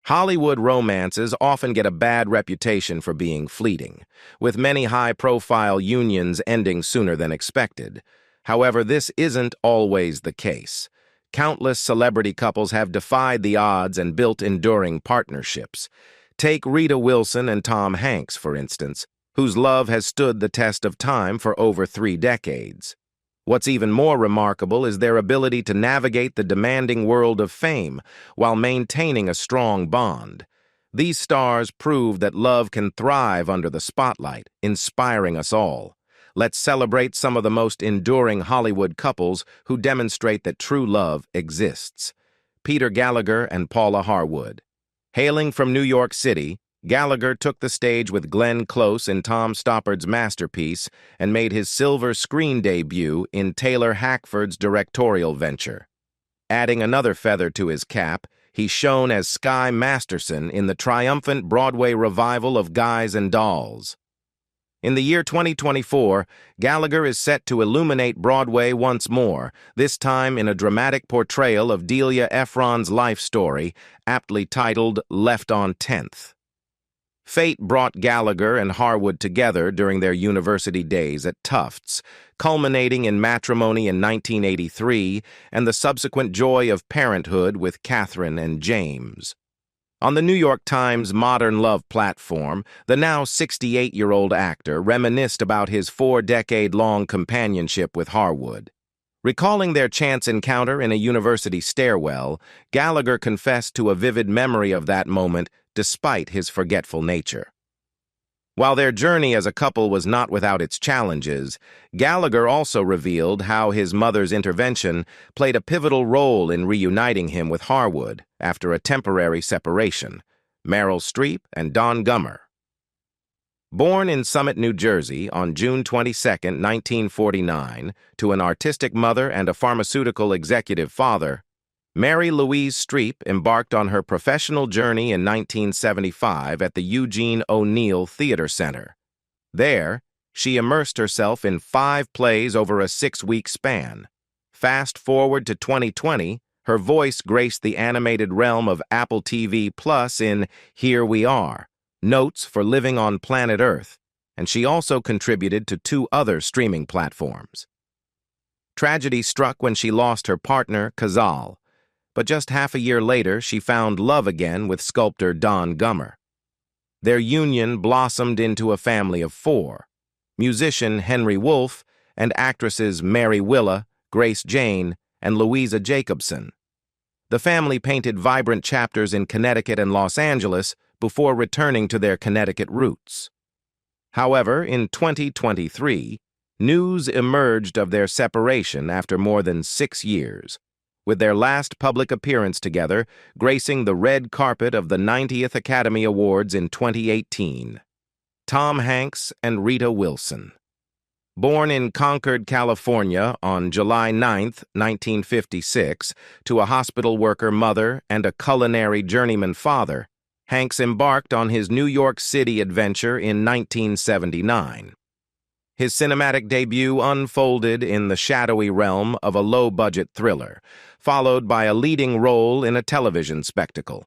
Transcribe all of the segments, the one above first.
Hollywood romances often get a bad reputation for being fleeting, with many high-profile unions ending sooner than expected. However, this isn't always the case. Countless celebrity couples have defied the odds and built enduring partnerships. Take Rita Wilson and Tom Hanks, for instance, whose love has stood the test of time for over 3 decades. What's even more remarkable is their ability to navigate the demanding world of fame while maintaining a strong bond. These stars prove that love can thrive under the spotlight, inspiring us all. Let's celebrate some of the most enduring Hollywood couples who demonstrate that true love exists. Peter Gallagher and Paula Harwood. Hailing from New York City, Gallagher took the stage with Glenn Close in Tom Stoppard's masterpiece and made his silver screen debut in Taylor Hackford's directorial venture. Adding another feather to his cap, he shone as Sky Masterson in the triumphant Broadway revival of Guys and Dolls. In the year 2024, Gallagher is set to illuminate Broadway once more, this time in a dramatic portrayal of Delia Ephron's life story, aptly titled Left on 10th. Fate brought Gallagher and Harwood together during their university days at Tufts, culminating in matrimony in 1983 and the subsequent joy of parenthood with Katherine and James. On the New York Times Modern Love platform, the now 68-year-old actor reminisced about his 4-decade-long companionship with Harwood. Recalling their chance encounter in a university stairwell, Gallagher confessed to a vivid memory of that moment despite his forgetful nature. While their journey as a couple was not without its challenges, Gallagher also revealed how his mother's intervention played a pivotal role in reuniting him with Harwood after a temporary separation. Meryl Streep and Don Gummer. Born in Summit, New Jersey on June 22, 1949, to an artistic mother and a pharmaceutical executive father, Mary Louise Streep embarked on her professional journey in 1975 at the Eugene O'Neill Theater Center. There, she immersed herself in 5 plays over a 6-week span. Fast forward to 2020, her voice graced the animated realm of Apple TV Plus in Here We Are, Notes for Living on Planet Earth, and she also contributed to 2 other streaming platforms. Tragedy struck when she lost her partner, Kazal, but just half a year later, she found love again with sculptor Don Gummer. Their union blossomed into a family of 4, musician Henry Wolfe and actresses Mary Willa, Grace Jane, and Louisa Jacobson. The family painted vibrant chapters in Connecticut and Los Angeles before returning to their Connecticut roots. However, in 2023, news emerged of their separation after more than 6 years, with their last public appearance together gracing the red carpet of the 90th Academy Awards in 2018. Tom Hanks and Rita Wilson. Born in Concord, California on July 9, 1956, to a hospital worker mother and a culinary journeyman father, Hanks embarked on his New York City adventure in 1979. His cinematic debut unfolded in the shadowy realm of a low-budget thriller, followed by a leading role in a television spectacle.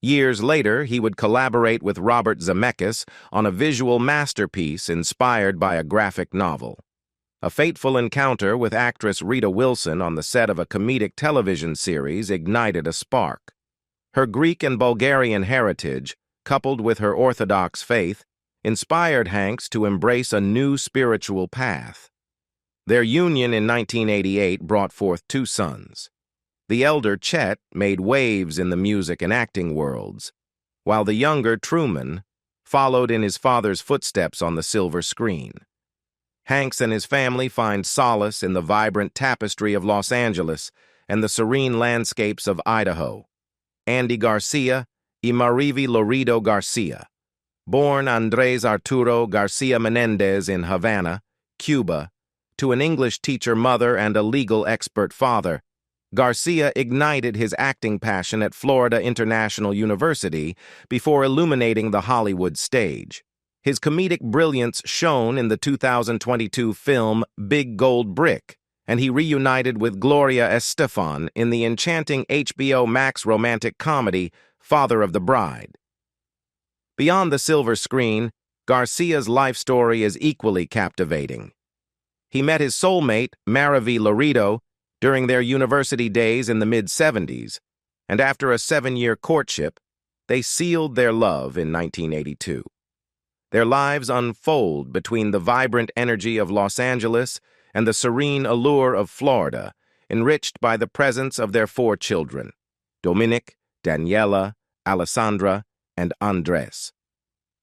Years later, he would collaborate with Robert Zemeckis on a visual masterpiece inspired by a graphic novel. A fateful encounter with actress Rita Wilson on the set of a comedic television series ignited a spark. Her Greek and Bulgarian heritage, coupled with her Orthodox faith, inspired Hanks to embrace a new spiritual path. Their union in 1988 brought forth 2 sons. The elder, Chet, made waves in the music and acting worlds, while the younger, Truman, followed in his father's footsteps on the silver screen. Hanks and his family find solace in the vibrant tapestry of Los Angeles and the serene landscapes of Idaho. Andy Garcia y Marivi Loredo Garcia. Born Andrés Arturo Garcia Menendez in Havana, Cuba, to an English teacher mother and a legal expert father, Garcia ignited his acting passion at Florida International University before illuminating the Hollywood stage. His comedic brilliance shone in the 2022 film Big Gold Brick, and he reunited with Gloria Estefan in the enchanting HBO Max romantic comedy father of the bride. Beyond the silver screen, Garcia's life story is equally captivating. He met his soulmate, Marilu, during their university days in the mid-70s, and after a 7-year courtship, they sealed their love in 1982. Their lives unfold between the vibrant energy of Los Angeles and the serene allure of Florida, enriched by the presence of their 4 children, Dominic, Daniela, Alessandra, and Andres.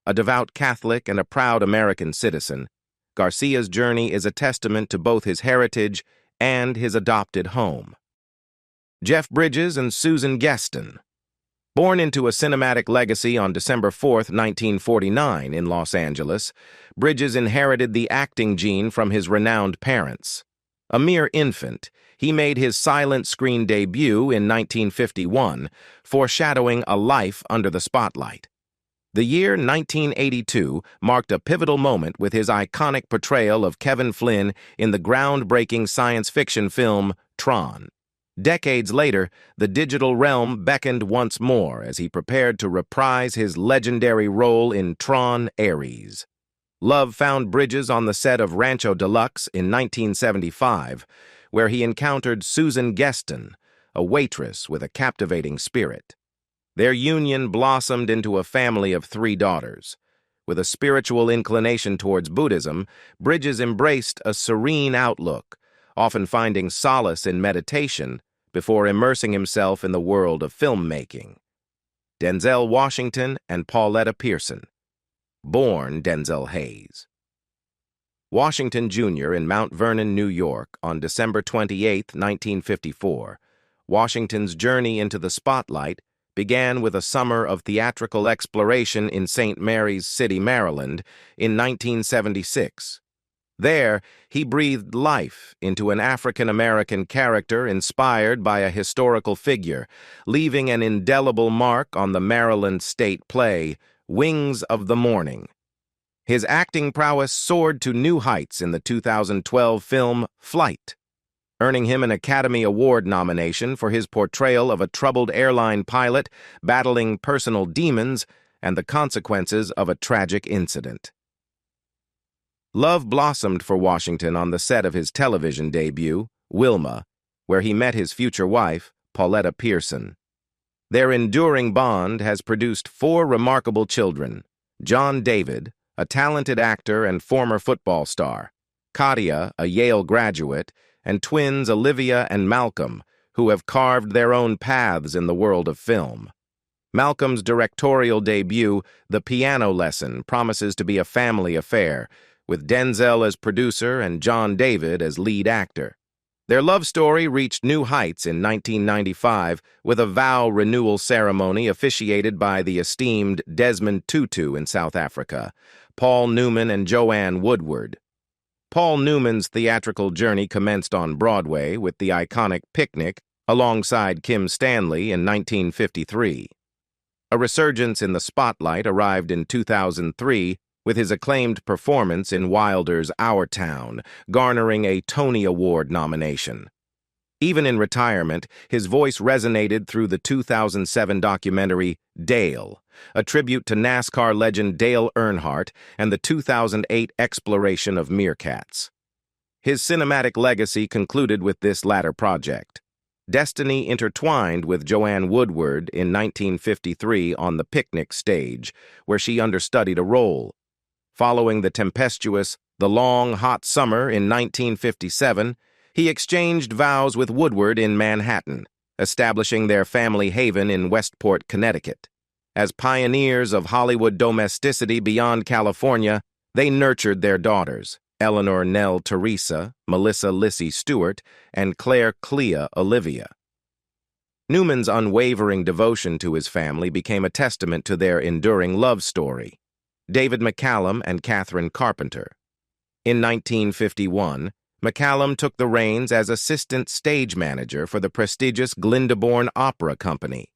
A devout Catholic and a proud American citizen, Garcia's journey is a testament to both his heritage and his adopted home. Jeff Bridges and Susan Geston. Born into a cinematic legacy on December 4, 1949, in Los Angeles, Bridges inherited the acting gene from his renowned parents. A mere infant, he made his silent screen debut in 1951, foreshadowing a life under the spotlight. The year 1982 marked a pivotal moment with his iconic portrayal of Kevin Flynn in the groundbreaking science fiction film Tron. Decades later, the digital realm beckoned once more as he prepared to reprise his legendary role in Tron Ares. Love found Bridges on the set of Rancho Deluxe in 1975, where he encountered Susan Geston, a waitress with a captivating spirit. Their union blossomed into a family of 3 daughters. With a spiritual inclination towards Buddhism, Bridges embraced a serene outlook, often finding solace in meditation before immersing himself in the world of filmmaking. Denzel Washington and Pauletta Pearson. Born Denzel Hayes. Washington Jr. in Mount Vernon, New York, on December 28, 1954. Washington's journey into the spotlight began with a summer of theatrical exploration in St. Mary's City, Maryland, in 1976. There, he breathed life into an African-American character inspired by a historical figure, leaving an indelible mark on the Maryland state play, Wings of the Morning. His acting prowess soared to new heights in the 2012 film Flight, earning him an Academy Award nomination for his portrayal of a troubled airline pilot battling personal demons and the consequences of a tragic incident. Love blossomed for Washington on the set of his television debut, Wilma, where he met his future wife, Pauletta Pearson. Their enduring bond has produced 4 remarkable children: John David, a talented actor and former football star; Katia, a Yale graduate; and twins Olivia and Malcolm, who have carved their own paths in the world of film. Malcolm's directorial debut, The Piano Lesson, promises to be a family affair, with Denzel as producer and John David as lead actor. Their love story reached new heights in 1995 with a vow renewal ceremony officiated by the esteemed Desmond Tutu in South Africa, Paul Newman and Joanne Woodward. Paul Newman's theatrical journey commenced on Broadway with the iconic Picnic alongside Kim Stanley in 1953. A resurgence in the spotlight arrived in 2003 with his acclaimed performance in Wilder's Our Town, garnering a Tony Award nomination. Even in retirement, his voice resonated through the 2007 documentary Dale, a tribute to NASCAR legend Dale Earnhardt and the 2008 exploration of meerkats. His cinematic legacy concluded with this latter project. Destiny intertwined with Joanne Woodward in 1953 on the Picnic stage, where she understudied a role. Following the tempestuous The Long Hot Summer in 1957, he exchanged vows with Woodward in Manhattan, establishing their family haven in Westport, Connecticut. As pioneers of Hollywood domesticity beyond California, they nurtured their daughters, Eleanor Nell Teresa, Melissa Lissy Stewart, and Claire Clea Olivia. Newman's unwavering devotion to his family became a testament to their enduring love story. David McCallum and Katherine Carpenter. In 1951, McCallum took the reins as assistant stage manager for the prestigious Glyndebourne Opera Company.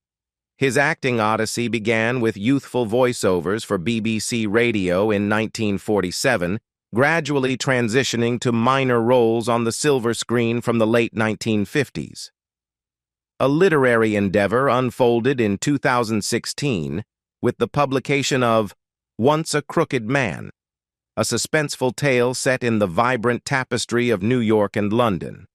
His acting odyssey began with youthful voiceovers for BBC Radio in 1947, gradually transitioning to minor roles on the silver screen from the late 1950s. A literary endeavor unfolded in 2016 with the publication of Once a Crooked Man, a suspenseful tale set in the vibrant tapestry of New York and London.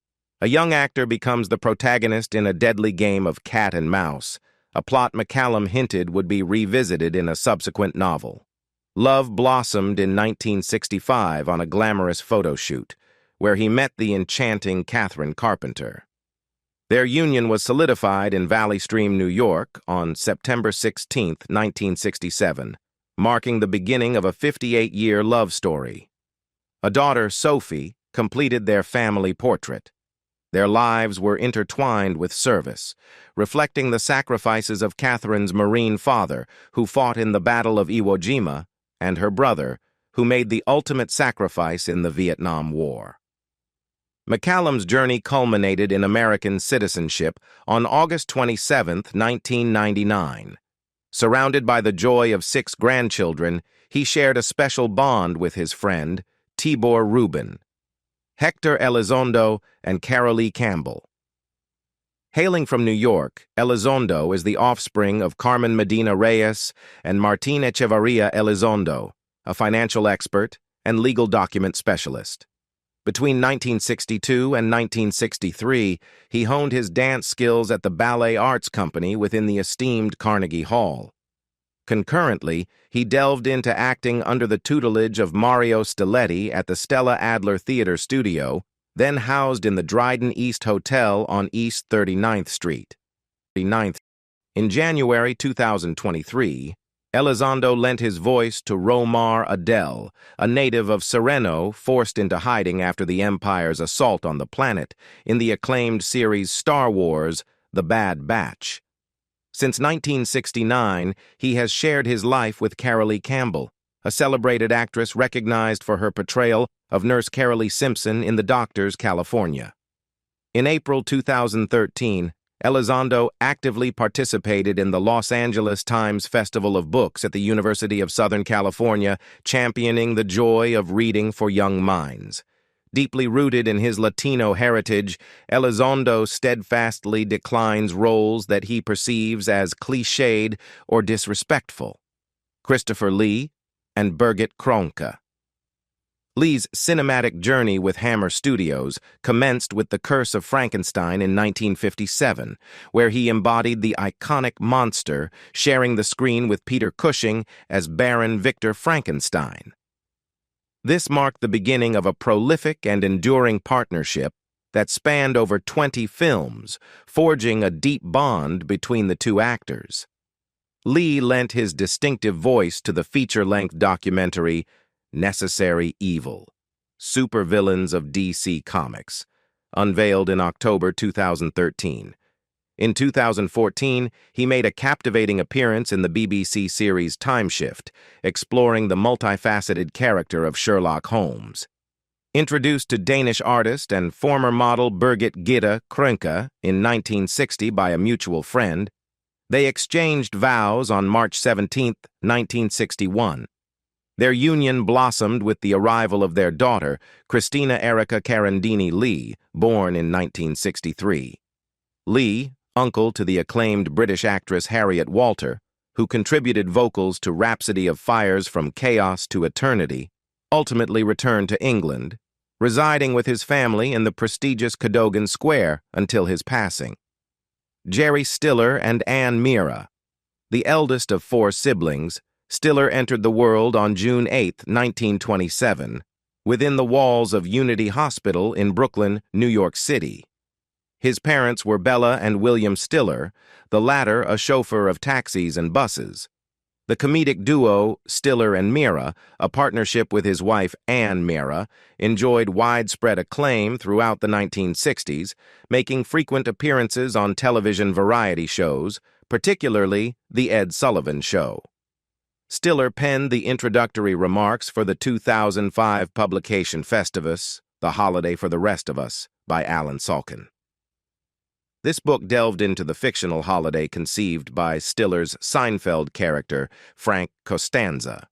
A young actor becomes the protagonist in a deadly game of cat and mouse, a plot McCallum hinted would be revisited in a subsequent novel. Love blossomed in 1965 on a glamorous photo shoot, where he met the enchanting Katherine Carpenter. Their union was solidified in Valley Stream, New York, on September 16, 1967, marking the beginning of a 58-year love story. A daughter, Sophie, completed their family portrait. Their lives were intertwined with service, reflecting the sacrifices of Katherine's Marine father, who fought in the Battle of Iwo Jima, and her brother, who made the ultimate sacrifice in the Vietnam War. McCallum's journey culminated in American citizenship on August 27, 1999. Surrounded by the joy of 6 grandchildren, he shared a special bond with his friend, Tibor Rubin, Hector Elizondo, and Campbell. Hailing from New York, Elizondo is the offspring of Carmen Medina Reyes and Martín Echevarría Elizondo, a financial expert and legal document specialist. Between 1962 and 1963, he honed his dance skills at the Ballet Arts Company within the esteemed Carnegie Hall. Concurrently, he delved into acting under the tutelage of Mario Stiletti at the Stella Adler Theater Studio, then housed in the Dryden East Hotel on East 39th Street. In January 2023, Elizondo lent his voice to Romar Adel, a native of Sereno forced into hiding after the Empire's assault on the planet in the acclaimed series Star Wars: The Bad Batch. Since 1969, he has shared his life with Campbell, a celebrated actress recognized for her portrayal of Nurse Carolee Simpson in The Doctors, California. In April 2013, Elizondo actively participated in the Los Angeles Times Festival of Books at the University of Southern California, championing the joy of reading for young minds. Deeply rooted in his Latino heritage, Elizondo steadfastly declines roles that he perceives as cliched or disrespectful. Christopher Lee and Berget Kronke. Lee's cinematic journey with Hammer Studios commenced with The Curse of Frankenstein in 1957, where he embodied the iconic monster, sharing the screen with Peter Cushing as Baron Victor Frankenstein. This marked the beginning of a prolific and enduring partnership that spanned over 20 films, forging a deep bond between the two actors. Lee lent his distinctive voice to the feature-length documentary Necessary Evil: Supervillains of DC Comics, unveiled in October 2013. In 2014, he made a captivating appearance in the BBC series Time Shift, exploring the multifaceted character of Sherlock Holmes. Introduced to Danish artist and former model Birgit Gitte Kronke in 1960 by a mutual friend, they exchanged vows on March 17, 1961. Their union blossomed with the arrival of their daughter, Christina Erica Carandini Lee, born in 1963. Lee, uncle to the acclaimed British actress Harriet Walter, who contributed vocals to Rhapsody of Fire's From Chaos to Eternity, ultimately returned to England, residing with his family in the prestigious Cadogan Square until his passing. Jerry Stiller and Anne Meara. The eldest of 4 siblings, Stiller entered the world on June 8, 1927, within the walls of Unity Hospital in Brooklyn, New York City. His parents were Bella and William Stiller, the latter a chauffeur of taxis and buses. The comedic duo, Stiller and Meara, a partnership with his wife Anne Meara, enjoyed widespread acclaim throughout the 1960s, making frequent appearances on television variety shows, particularly The Ed Sullivan Show. Stiller penned the introductory remarks for the 2005 publication Festivus, The Holiday for the Rest of Us, by Alan Salkin. This book delved into the fictional holiday conceived by Stiller's Seinfeld character, Frank Costanza.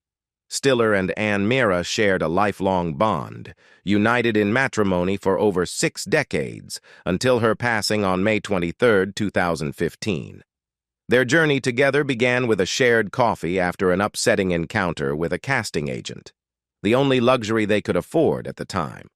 Stiller and Anne Mira shared a lifelong bond, united in matrimony for over 6 decades, until her passing on May 23, 2015. Their journey together began with a shared coffee after an upsetting encounter with a casting agent, the only luxury they could afford at the time.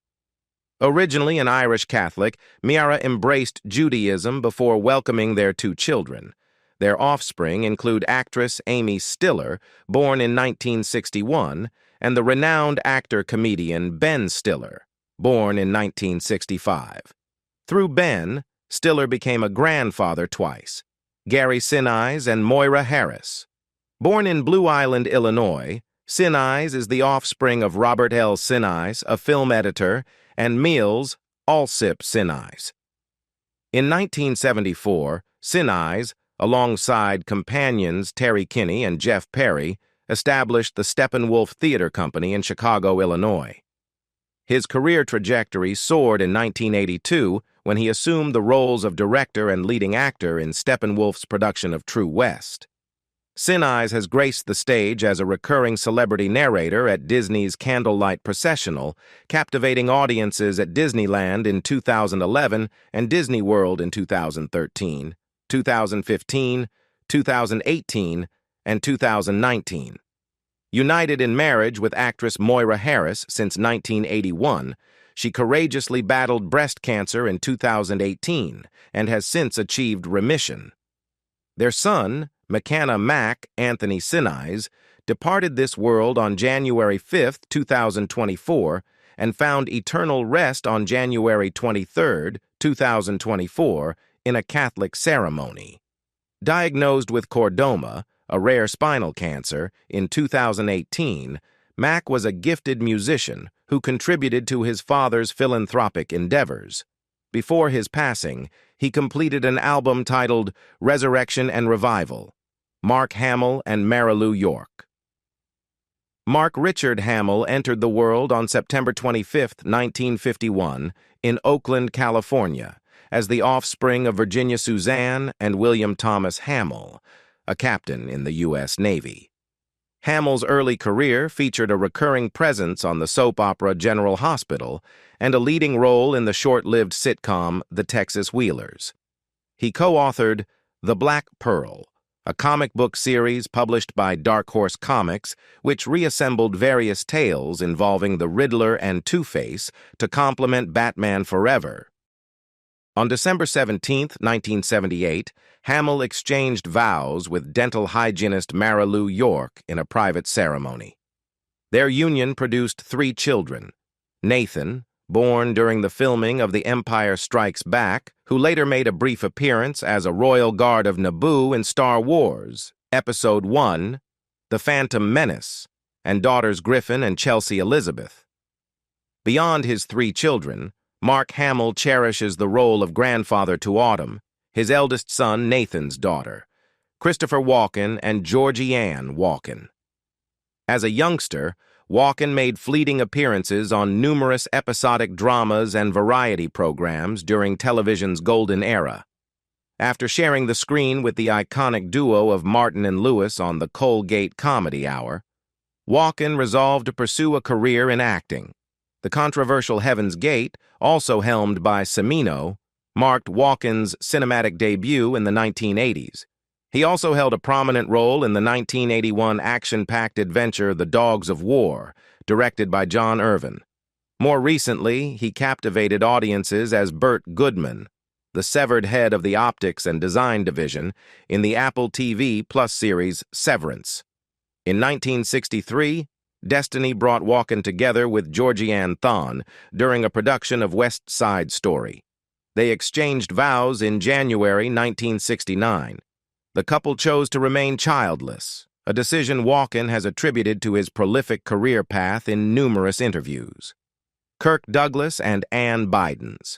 Originally an Irish Catholic, Mira embraced Judaism before welcoming their 2 children. Their offspring include actress Amy Stiller, born in 1961, and the renowned actor-comedian Ben Stiller, born in 1965. Through Ben, Stiller became a grandfather twice, Gary Sinise and Moira Harris. Born in Blue Island, Illinois, Sinise is the offspring of Robert L. Sinise, a film editor, and Meals Alsip Sinise. In 1974, Sinise, alongside companions Terry Kinney and Jeff Perry, established the Steppenwolf Theater Company in Chicago, Illinois. His career trajectory soared in 1982 when he assumed the roles of director and leading actor in Steppenwolf's production of True West. Sinise has graced the stage as a recurring celebrity narrator at Disney's Candlelight Processional, captivating audiences at Disneyland in 2011 and Disney World in 2013, 2015, 2018, and 2019. United in marriage with actress Moira Harris since 1981, she courageously battled breast cancer in 2018 and has since achieved remission. Their son, McCanna Mac Anthony Sinise, departed this world on January 5, 2024, and found eternal rest on January 23, 2024, in a Catholic ceremony. Diagnosed with chordoma, a rare spinal cancer, in 2018, Mac was a gifted musician who contributed to his father's philanthropic endeavors. Before his passing, he completed an album titled Resurrection and Revival, Mark Hamill and Marilu York. Mark Richard Hamill entered the world on September 25, 1951, in Oakland, California, as the offspring of Virginia Suzanne and William Thomas Hamill, a captain in the U.S. Navy. Hamill's early career featured a recurring presence on the soap opera General Hospital and a leading role in the short-lived sitcom The Texas Wheelers. He co-authored The Black Pearl, a comic book series published by Dark Horse Comics, which reassembled various tales involving the Riddler and Two-Face to complement Batman Forever. On December 17, 1978, Hamill exchanged vows with dental hygienist Marilu York in a private ceremony. Their union produced 3 children: Nathan, born during the filming of The Empire Strikes Back, who later made a brief appearance as a royal guard of Naboo in Star Wars, Episode 1, The Phantom Menace, and daughters Griffin and Chelsea Elizabeth. Beyond his 3 children, Mark Hamill cherishes the role of grandfather to Autumn, his eldest son Nathan's daughter, Christopher Walkin and Georgianne Walkin. As a youngster, Walkin made fleeting appearances on numerous episodic dramas and variety programs during television's golden era. After sharing the screen with the iconic duo of Martin and Lewis on the Colgate Comedy Hour, Walkin resolved to pursue a career in acting. The controversial Heaven's Gate, also helmed by Cimino, marked Walkin's cinematic debut in the 1980s. He also held a prominent role in the 1981 action-packed adventure The Dogs of War, directed by John Irvin. More recently, he captivated audiences as Burt Goodman, the severed head of the optics and design division, in the Apple TV Plus series Severance. In 1963, destiny brought Walkin together with Georgianne Thon during a production of West Side Story. They exchanged vows in January 1969. The couple chose to remain childless, a decision Walkin has attributed to his prolific career path in numerous interviews. Kirk Douglas and Ann Bidens.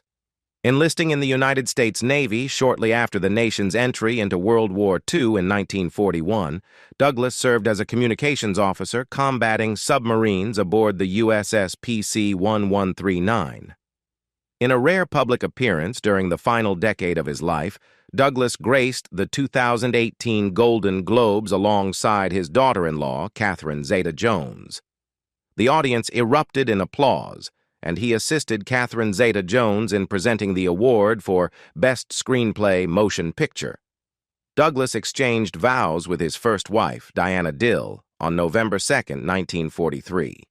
Enlisting in the United States Navy shortly after the nation's entry into World War II in 1941, Douglas served as a communications officer combating submarines aboard the USS PC-1139. In a rare public appearance during the final decade of his life, Douglas graced the 2018 Golden Globes alongside his daughter-in-law, Catherine Zeta-Jones. The audience erupted in applause, and he assisted Catherine Zeta-Jones in presenting the award for Best Screenplay Motion Picture. Douglas exchanged vows with his first wife, Diana Dill, on November 2, 1943.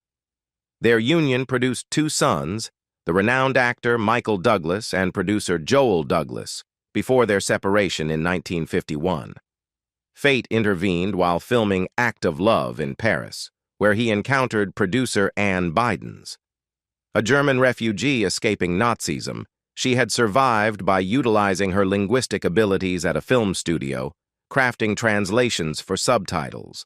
Their union produced two sons, the renowned actor Michael Douglas and producer Joel Douglas, before their separation in 1951. Fate intervened while filming Act of Love in Paris, where he encountered producer Anne Bidens. A German refugee escaping Nazism, she had survived by utilizing her linguistic abilities at a film studio, crafting translations for subtitles.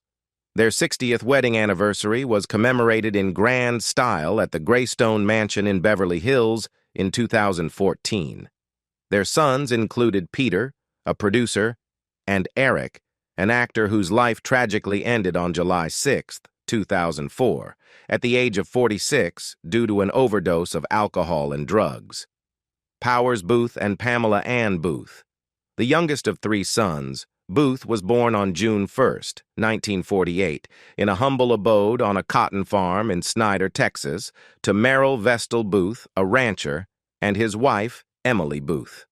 Their 60th wedding anniversary was commemorated in grand style at the Greystone Mansion in Beverly Hills in 2014. Their sons included Peter, a producer, and Eric, an actor whose life tragically ended on July 6, 2004, at the age of 46 due to an overdose of alcohol and drugs. Powers Booth and Pamela Ann Booth. The youngest of three sons, Booth was born on June 1, 1948, in a humble abode on a cotton farm in Snyder, Texas, to Merrill Vestal Booth, a rancher, and his wife, Emily Booth.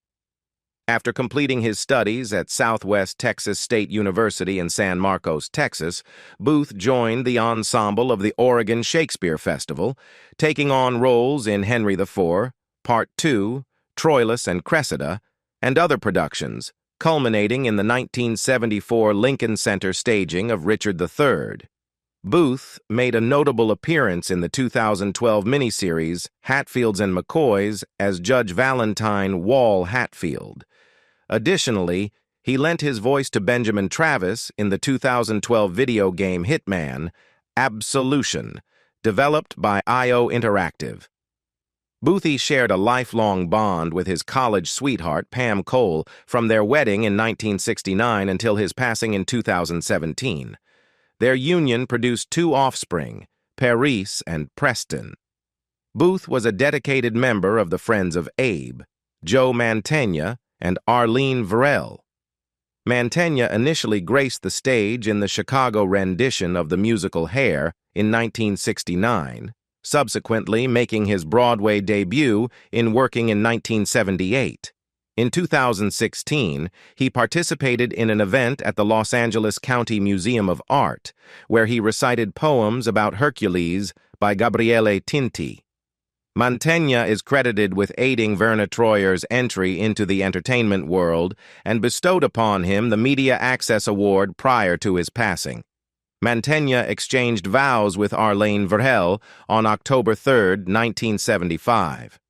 After completing his studies at Southwest Texas State University in San Marcos, Texas, Booth joined the ensemble of the Oregon Shakespeare Festival, taking on roles in Henry IV, Part II, Troilus and Cressida, and other productions, culminating in the 1974 Lincoln Center staging of Richard III. Booth made a notable appearance in the 2012 miniseries Hatfields and McCoys as Judge Valentine Wall Hatfield. Additionally, he lent his voice to Benjamin Travis in the 2012 video game Hitman, Absolution, developed by IO Interactive. Boothie shared a lifelong bond with his college sweetheart, Pam Cole, from their wedding in 1969 until his passing in 2017. Their union produced two offspring, Paris and Preston. Booth was a dedicated member of the Friends of Abe, Joe Mantegna and Arlene Varel. Mantegna initially graced the stage in the Chicago rendition of the musical Hair in 1969, subsequently making his Broadway debut in Working in 1978. In 2016, he participated in an event at the Los Angeles County Museum of Art, where he recited poems about Hercules by Gabriele Tinti. Mantegna is credited with aiding Verna Troyer's entry into the entertainment world and bestowed upon him the Media Access Award prior to his passing. Mantegna exchanged vows with Arlene Varel on October 3, 1975.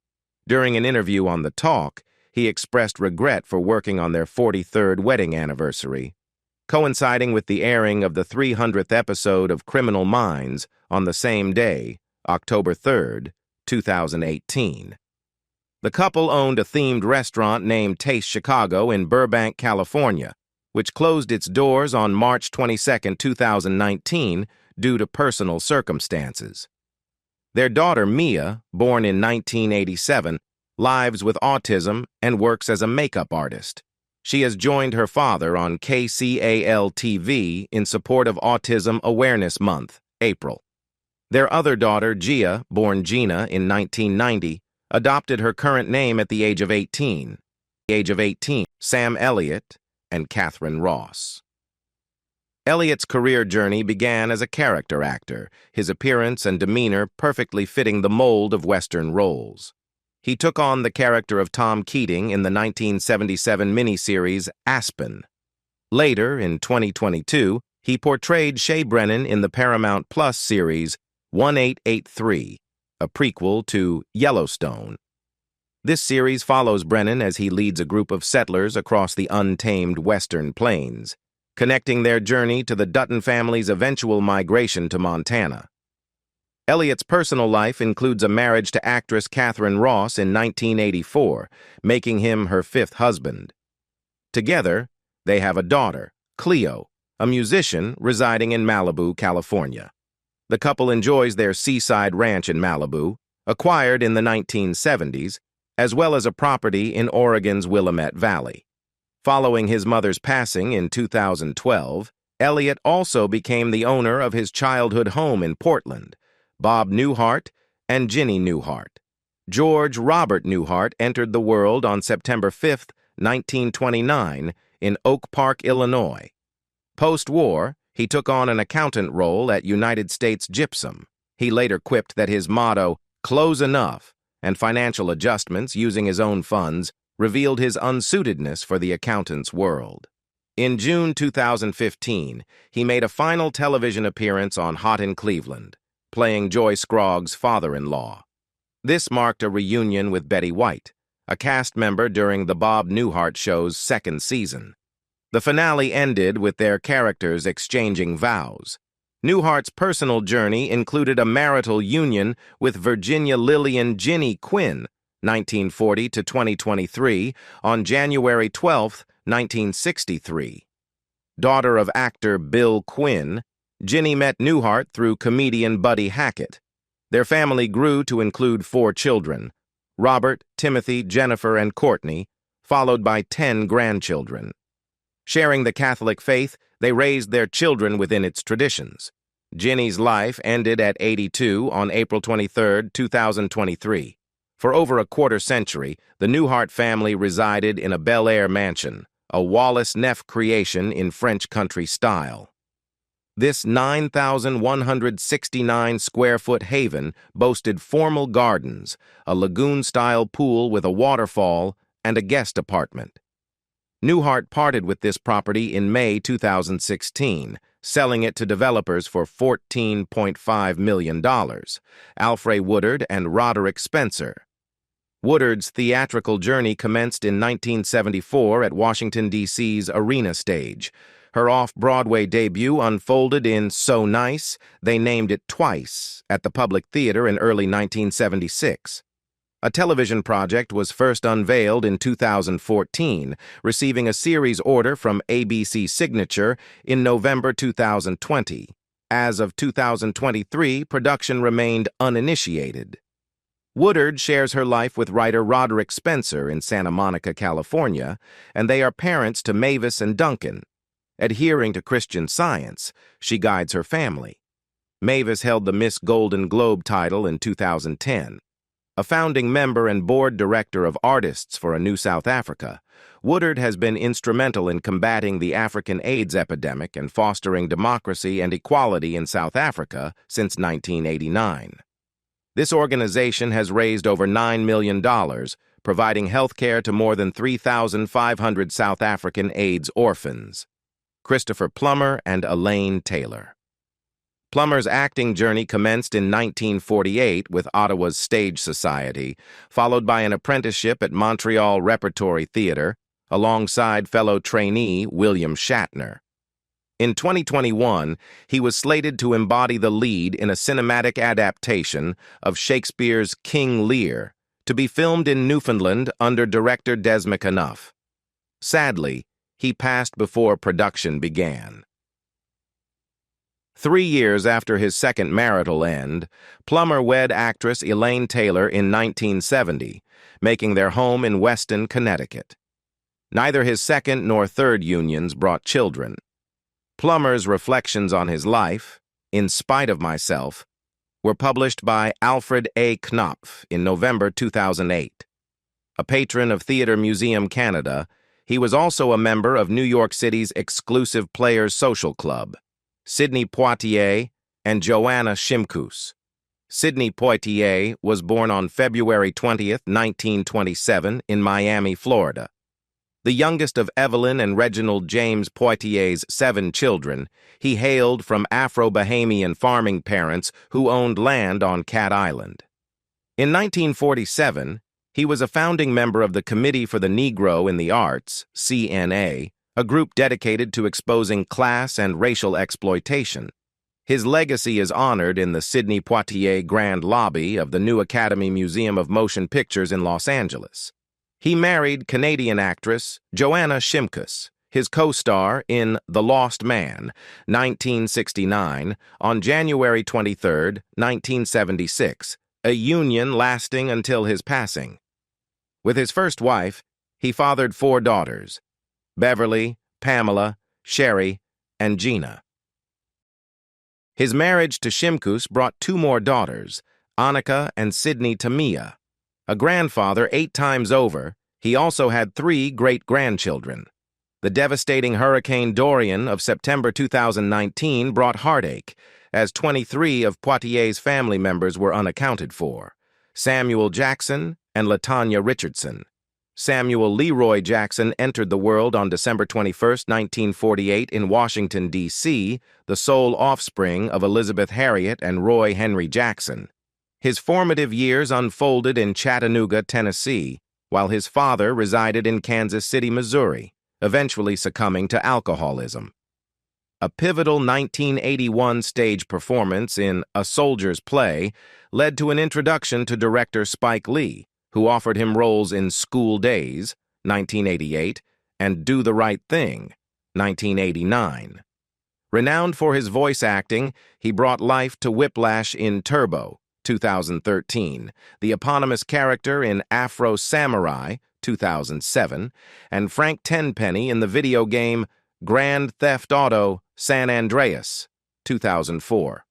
During an interview on The Talk, he expressed regret for working on their 43rd wedding anniversary, coinciding with the airing of the 300th episode of Criminal Minds on the same day, October 3, 2018. The couple owned a themed restaurant named Taste Chicago in Burbank, California, which closed its doors on March 22, 2019, due to personal circumstances. Their daughter, Mia, born in 1987, lives with autism and works as a makeup artist. She has joined her father on KCAL-TV in support of Autism Awareness Month, April. Their other daughter, Gia, born Gina in 1990, adopted her current name at the age of 18. Sam Elliot and Catherine Ross. Elliot's career journey began as a character actor, his appearance and demeanor perfectly fitting the mold of Western roles. He took on the character of Tom Keating in the 1977 miniseries Aspen. Later, in 2022, he portrayed Shay Brennan in the Paramount Plus series 1883, a prequel to Yellowstone. This series follows Brennan as he leads a group of settlers across the untamed Western Plains, connecting their journey to the Dutton family's eventual migration to Montana. Elliot's personal life includes a marriage to actress Catherine Ross in 1984, making him her fifth husband. Together, they have a daughter, Cleo, a musician residing in Malibu, California. The couple enjoys their seaside ranch in Malibu, acquired in the 1970s, as well as a property in Oregon's Willamette Valley. Following his mother's passing in 2012, Elliot also became the owner of his childhood home in Portland, Bob Newhart and Ginny Newhart. George Robert Newhart entered the world on September 5, 1929, in Oak Park, Illinois. Post-war, he took on an accountant role at United States Gypsum. He later quipped that his motto, "Close enough," and financial adjustments using his own funds revealed his unsuitedness for the accountant's world. In June 2015, he made a final television appearance on Hot in Cleveland, playing Joy Scroggs' father-in-law. This marked a reunion with Betty White, a cast member during the Bob Newhart Show's second season. The finale ended with their characters exchanging vows. Newhart's personal journey included a marital union with Virginia Lillian Ginny Quinn, 1940 to 2023, on January 12, 1963. Daughter of actor Bill Quinn, Ginny met Newhart through comedian Buddy Hackett. Their family grew to include 4 children, Robert, Timothy, Jennifer, and Courtney, followed by 10 grandchildren. Sharing the Catholic faith, they raised their children within its traditions. Ginny's life ended at 82 on April 23, 2023. For over a quarter century, the Newhart family resided in a Bel Air mansion, a Wallace Neff creation in French country style. This 9,169-square-foot haven boasted formal gardens, a lagoon-style pool with a waterfall, and a guest apartment. Newhart parted with this property in May 2016, selling it to developers for $14.5 million, Alfre Woodard and Roderick Spencer. Woodard's theatrical journey commenced in 1974 at Washington, D.C.'s Arena Stage. Her off-Broadway debut unfolded in So Nice, They Named It Twice at the Public Theater in early 1976. A television project was first unveiled in 2014, receiving a series order from ABC Signature in November 2020. As of 2023, production remained uninitiated. Woodard shares her life with writer Roderick Spencer in Santa Monica, California, and they are parents to Mavis and Duncan. Adhering to Christian Science, she guides her family. Mavis held the Miss Golden Globe title in 2010. A founding member and board director of Artists for a New South Africa, Woodard has been instrumental in combating the African AIDS epidemic and fostering democracy and equality in South Africa since 1989. This organization has raised over $9 million, providing health care to more than 3,500 South African AIDS orphans. Christopher Plumber and Elaine Taylor. Plummer's acting journey commenced in 1948 with Ottawa's Stage Society, followed by an apprenticeship at Montreal Repertory Theatre, alongside fellow trainee William Shatner. In 2021, he was slated to embody the lead in a cinematic adaptation of Shakespeare's King Lear, to be filmed in Newfoundland under director Des McAnuff. Sadly, he passed before production began. 3 years after his second marital end, Plumber wed actress Elaine Taylor in 1970, making their home in Weston, Connecticut. Neither his second nor third unions brought children. Plummer's reflections on his life, In Spite of Myself, were published by Alfred A. Knopf in November 2008. A patron of Theatre Museum Canada, he was also a member of New York City's exclusive Players Social Club, Sidney Poitier and Joanna Shimkus. Sidney Poitier was born on February 20, 1927, in Miami, Florida. The youngest of Evelyn and Reginald James Poitier's 7 children, he hailed from Afro-Bahamian farming parents who owned land on Cat Island. In 1947, he was a founding member of the Committee for the Negro in the Arts, CNA, a group dedicated to exposing class and racial exploitation. His legacy is honored in the Sidney Poitier Grand Lobby of the New Academy Museum of Motion Pictures in Los Angeles. He married Canadian actress Joanna Shimkus, his co-star in The Lost Man, 1969, on January 23, 1976, a union lasting until his passing. With his first wife, he fathered 4 daughters: Beverly, Pamela, Sherry, and Gina. His marriage to Shimkus brought 2 more daughters, Annika and Sydney Tamia. A grandfather 8 times over, he also had 3 great-grandchildren. The devastating Hurricane Dorian of September 2019 brought heartache, as 23 of Poitier's family members were unaccounted for: Samuel Jackson and LaTanya Richardson. Samuel Leroy Jackson entered the world on December 21, 1948 in Washington, D.C., the sole offspring of Elizabeth Harriet and Roy Henry Jackson. His formative years unfolded in Chattanooga, Tennessee, while his father resided in Kansas City, Missouri, eventually succumbing to alcoholism. A pivotal 1981 stage performance in A Soldier's Play led to an introduction to director Spike Lee, who offered him roles in School Days, 1988, and Do the Right Thing, 1989. Renowned for his voice acting, he brought life to Whiplash in Turbo, 2013, the eponymous character in Afro Samurai, 2007, and Frank Tenpenny in the video game Grand Theft Auto San Andreas, 2004.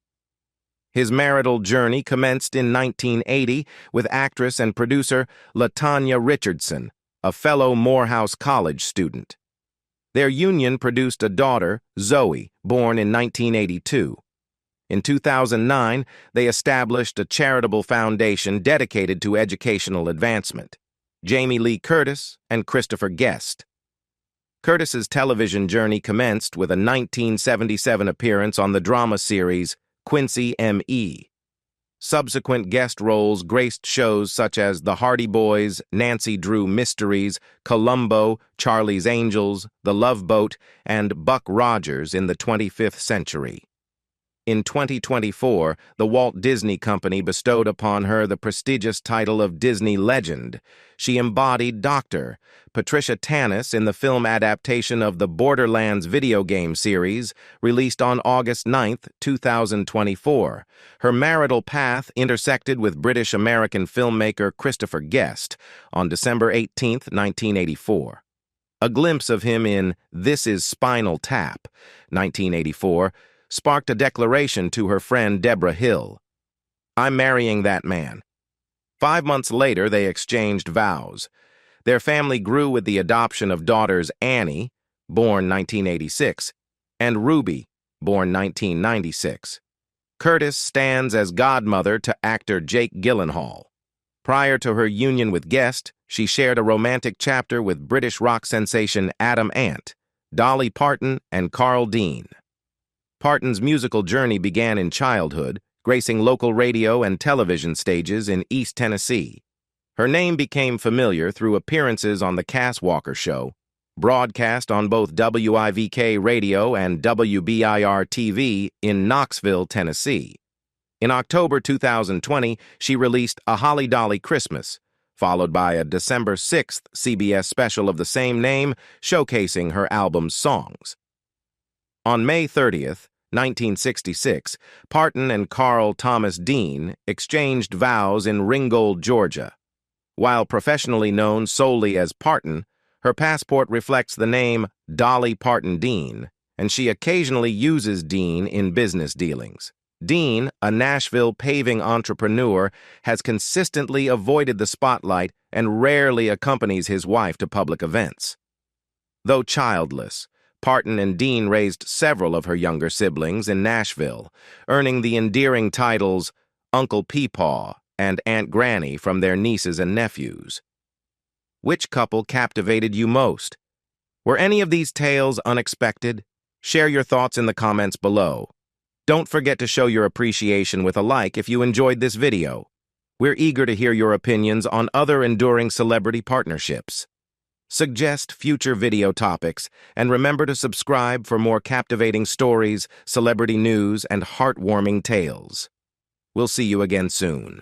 His marital journey commenced in 1980 with actress and producer LaTanya Richardson, a fellow Morehouse College student. Their union produced a daughter, Zoe, born in 1982. In 2009, they established a charitable foundation dedicated to educational advancement: Jamie Lee Curtis and Christopher Guest. Curtis's television journey commenced with a 1977 appearance on the drama series Quincy M.E. Subsequent guest roles graced shows such as The Hardy Boys, Nancy Drew Mysteries, Columbo, Charlie's Angels, The Love Boat, and Buck Rogers in the 25th Century. In 2024, the Walt Disney Company bestowed upon her the prestigious title of Disney Legend. She embodied Dr. Patricia Tanis in the film adaptation of the Borderlands video game series, released on August 9, 2024. Her marital path intersected with British-American filmmaker Christopher Guest on December 18, 1984. A glimpse of him in This Is Spinal Tap, 1984, sparked a declaration to her friend Deborah Hill: "I'm marrying that man." 5 months later, they exchanged vows. Their family grew with the adoption of daughters Annie, born 1986, and Ruby, born 1996. Curtis stands as godmother to actor Jake Gyllenhaal. Prior to her union with Guest, she shared a romantic chapter with British rock sensation Adam Ant, Dolly Parton, and Carl Dean. Parton's musical journey began in childhood, gracing local radio and television stages in East Tennessee. Her name became familiar through appearances on The Cass Walker Show, broadcast on both WIVK Radio and WBIR-TV in Knoxville, Tennessee. In October 2020, she released A Holly Dolly Christmas, followed by a December 6th CBS special of the same name, showcasing her album's songs. On May 30th, 1966, Parton and Carl Thomas Dean exchanged vows in Ringgold, Georgia. While professionally known solely as Parton, her passport reflects the name Dolly Parton Dean, and she occasionally uses Dean in business dealings. Dean, a Nashville paving entrepreneur, has consistently avoided the spotlight and rarely accompanies his wife to public events. Though childless, Parton and Dean raised several of her younger siblings in Nashville, earning the endearing titles Uncle Peepaw and Aunt Granny from their nieces and nephews. Which couple captivated you most? Were any of these tales unexpected? Share your thoughts in the comments below. Don't forget to show your appreciation with a like if you enjoyed this video. We're eager to hear your opinions on other enduring celebrity partnerships. Suggest future video topics, and remember to subscribe for more captivating stories, celebrity news, and heartwarming tales. We'll see you again soon.